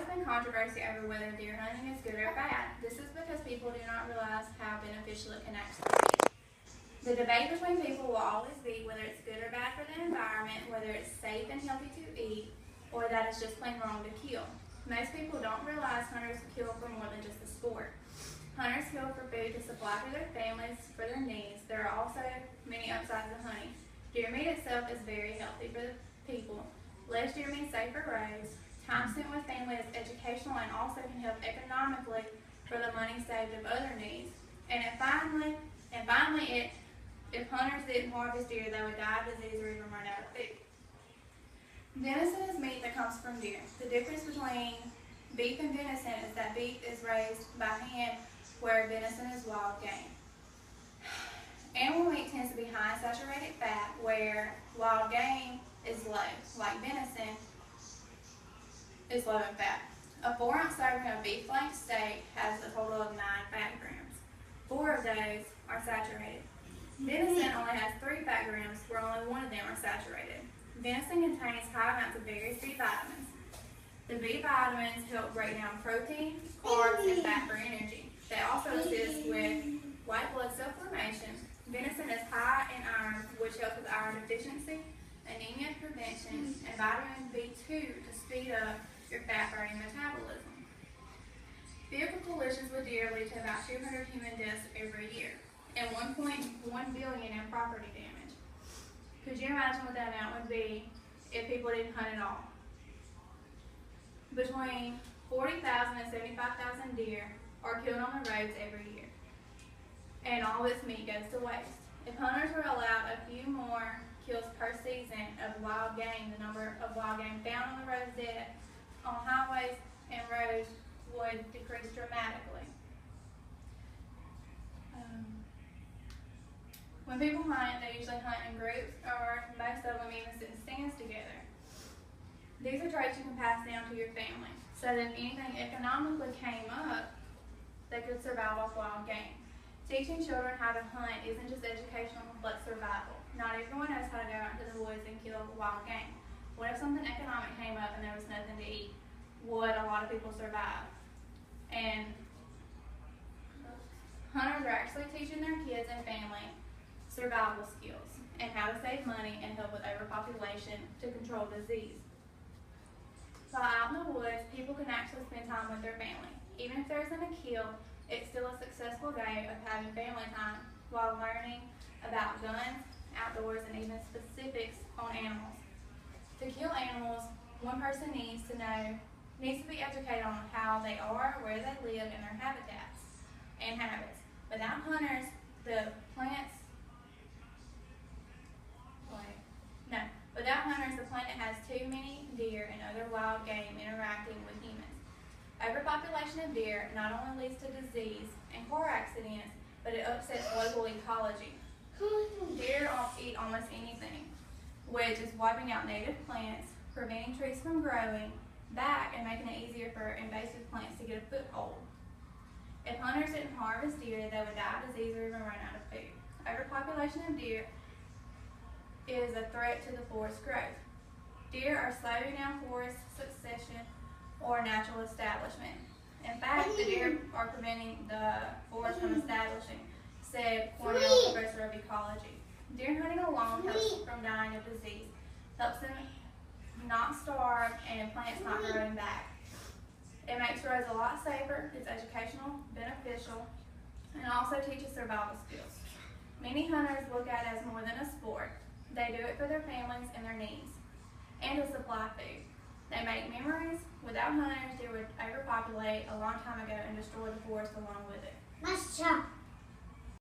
been controversy over whether deer hunting is good or bad. This is because people do not realize how beneficial it can actually be. The debate between people will always be whether it's good or bad for the environment, whether it's safe and healthy to eat, or that it's just plain wrong to kill. Most people don't realize hunters kill for more than just a sport. Hunters kill for food to supply for their families, for their needs. There are also many upsides to hunting. Deer meat itself is very healthy for the people. Less deer means safer raised. Time spent with family is educational and also can help economically for the money saved of other needs. And finally, if hunters didn't harvest deer, they would die of disease or even run out of food. Venison is meat that comes from deer. The difference between beef and venison is that beef is raised by hand, where venison is wild game. Animal meat tends to be high in saturated fat, where wild game is low, like venison is low in fat. A 4-ounce serving of beef flank steak has a total of 9 fat grams. 4 of those are saturated. Venison only has 3 fat grams, where only 1 of them are saturated. Venison contains high amounts of various B vitamins. The B vitamins help break down protein, carbs, and fat for energy. They also assist with white blood cell formation. Venison is high in iron, which helps with iron deficiency, anemia prevention, and vitamin B2 to speed up your fat-burning metabolism. Vehicle collisions with deer lead to about 200 human deaths every year and 1.1 billion in property damage. Could you imagine what that amount would be if people didn't hunt at all? Between 40,000 and 75,000 deer are killed on the roads every year, and all this meat goes to waste. If hunters were allowed a few more kills per season of wild game, the number of wild game found on the roads dead on highways and roads would decrease dramatically. When people hunt, they usually hunt in groups, or most of them even sit in stands together. These are traits you can pass down to your family, so that if anything economically came up, they could survive off wild game. Teaching children how to hunt isn't just educational, but survival. Not everyone knows how to go out into the woods and kill wild game. What if something economic came up and there was nothing to eat? Would a lot of people survive? And hunters are actually teaching their kids and family survival skills and how to save money and help with overpopulation to control disease. While out in the woods, people can actually spend time with their family. Even if there isn't a kill, it's still a successful day of having family time while learning about guns, outdoors, and even specifics on animals. To kill animals, one person needs to be educated on how they are, where they live, and their habitats and habits. Without hunters, the planet has too many deer and other wild game interacting with humans. Overpopulation of deer not only leads to disease and car accidents, but it upsets local ecology. Deer eat almost anything, which is wiping out native plants, preventing trees from growing back, and making it easier for invasive plants to get a foothold. If hunters didn't harvest deer, they would die of disease or even run out of food. Overpopulation of deer is a threat to the forest growth. Deer are slowing down forest succession or natural establishment. In fact, the deer are preventing the forest from establishing, said Cornell professor of ecology. Deer hunting alone helps from dying of disease, helps them not starve, and plants not growing back. It makes roads a lot safer, it's educational, beneficial, and also teaches survival skills. Many hunters look at it as more than a sport. They do it for their families and their needs, and to supply food. They make memories. Without hunters, deer would overpopulate a long time ago and destroy the forest along with it. Nice job.